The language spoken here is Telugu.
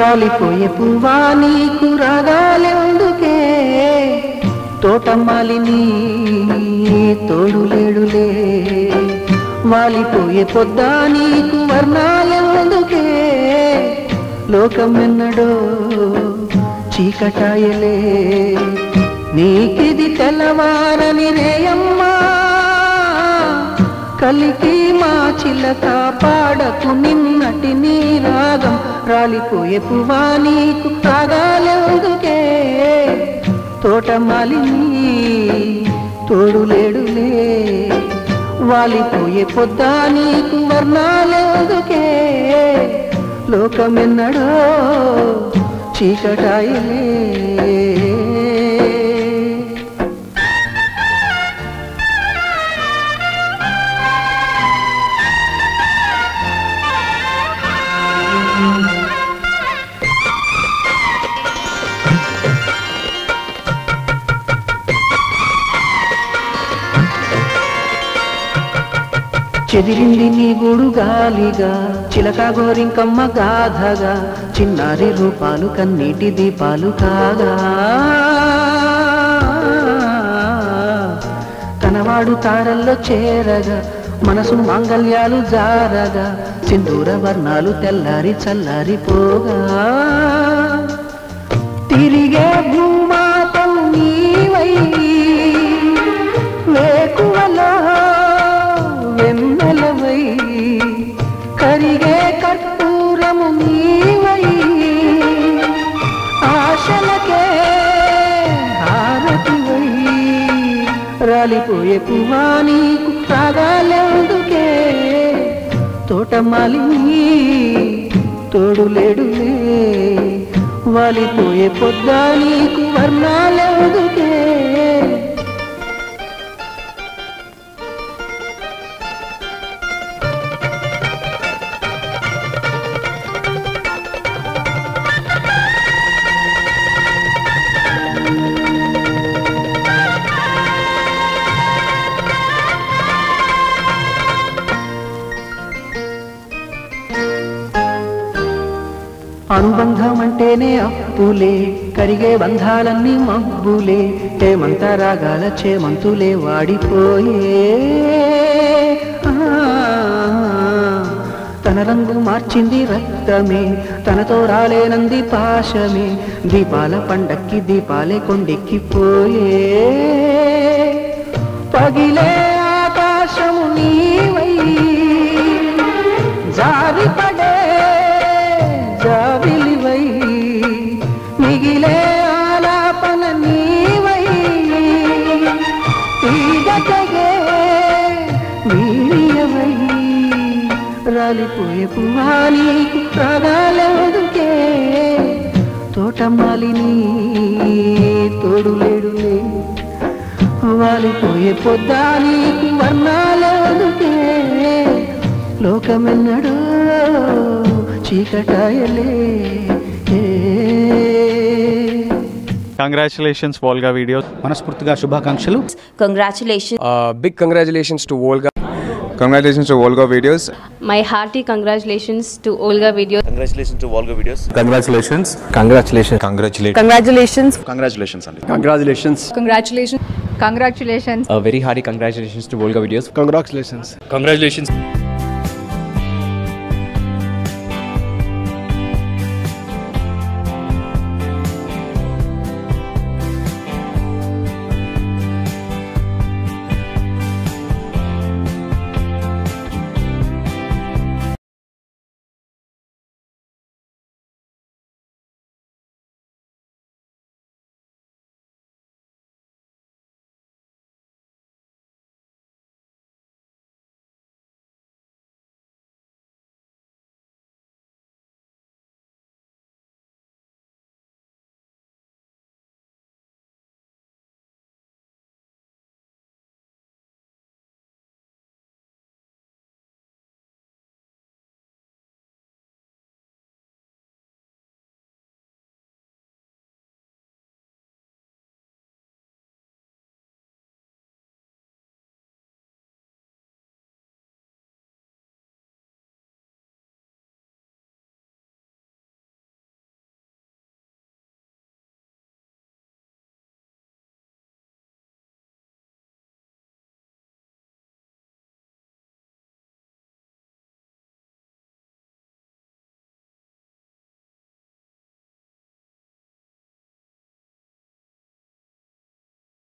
రాలిపోయే పువ్వా నీకు రాగాలెందుకే తోటమాలిని తోడులేడులే వాలిపోయే పొద్దా నీకు వర్ణాలెందుకే లోకమెన్నడో చీకటాయలే నీకిది తెల్లవారని రేయమ్మా కలికి మా చిలక పాడకు నిన్నటి నీ రాగం రాలిపోయే పువ్వా నీకు రాగాలెందుకే తోటమాలిని తోడులేడులే వాలిపోయే పొద్దా నీకు వర్ణాలెందుకే లోకమెన్నడో చీకటాయలే చెదిరింది నీ గూడు గాలిగా చిలక గోరింకమ్మ గాథగా చిన్నారి రూపాలు కన్నీటి దీపాలు కాగా కనవాడు తారల్లో చేరగా మనసు మాంగళ్యాలు జారగా సింధూర వర్ణాలు తెల్లారి చల్లారిపోగా తిరిగే భూమాతం నీవై వేకువలా వెన్నెలవై కరిగే కర్పూరము నీవై ఆశలకే హారతివై రాలిపోయే పువ్వా నీకు రాగాలెందుకే తోటమాలిని తోడులేడులే వాలిపోయే పొద్దా నీకు వర్ణాలెందుకే అనుబంధం అంటేనే అప్పులే కరిగే బంధాలన్నీ మబ్బులే హేమంత రాగాల చేమంతులే వాడిపోయే తన రంగు మార్చింది రక్తమే తనతో రాలేనంది పాశమే దీపాల పండక్కి దీపాలే కొండెక్కిపోయే పగిలే ఆకాశము నీవై జారిపడే జాబిలివై మిగిలే ఆలాపన నీవై ఈగటగే వీణియవై రాలిపోయే పువ్వా నీకు రాగాలెందుకే తోటమాలిని తోడులేడులే వాలిపోయే పొద్దా నీకు వర్ణాలెందుకే లోకమెన్నడో Congratulations Volga Videos. మనస్ఫూర్తిగా శుభాకాంక్షలు. Congratulations. Big congratulations to Volga. Congratulations to Volga Videos. My hearty congratulations to Volga Videos. Congratulations to Volga Videos. Congratulations. Congratulations. Congratulations. Congratulations. Congratulations. Congratulations. Congratulations. Congratulations. A very hearty congratulations to Volga Videos. Congratulations. Congratulations.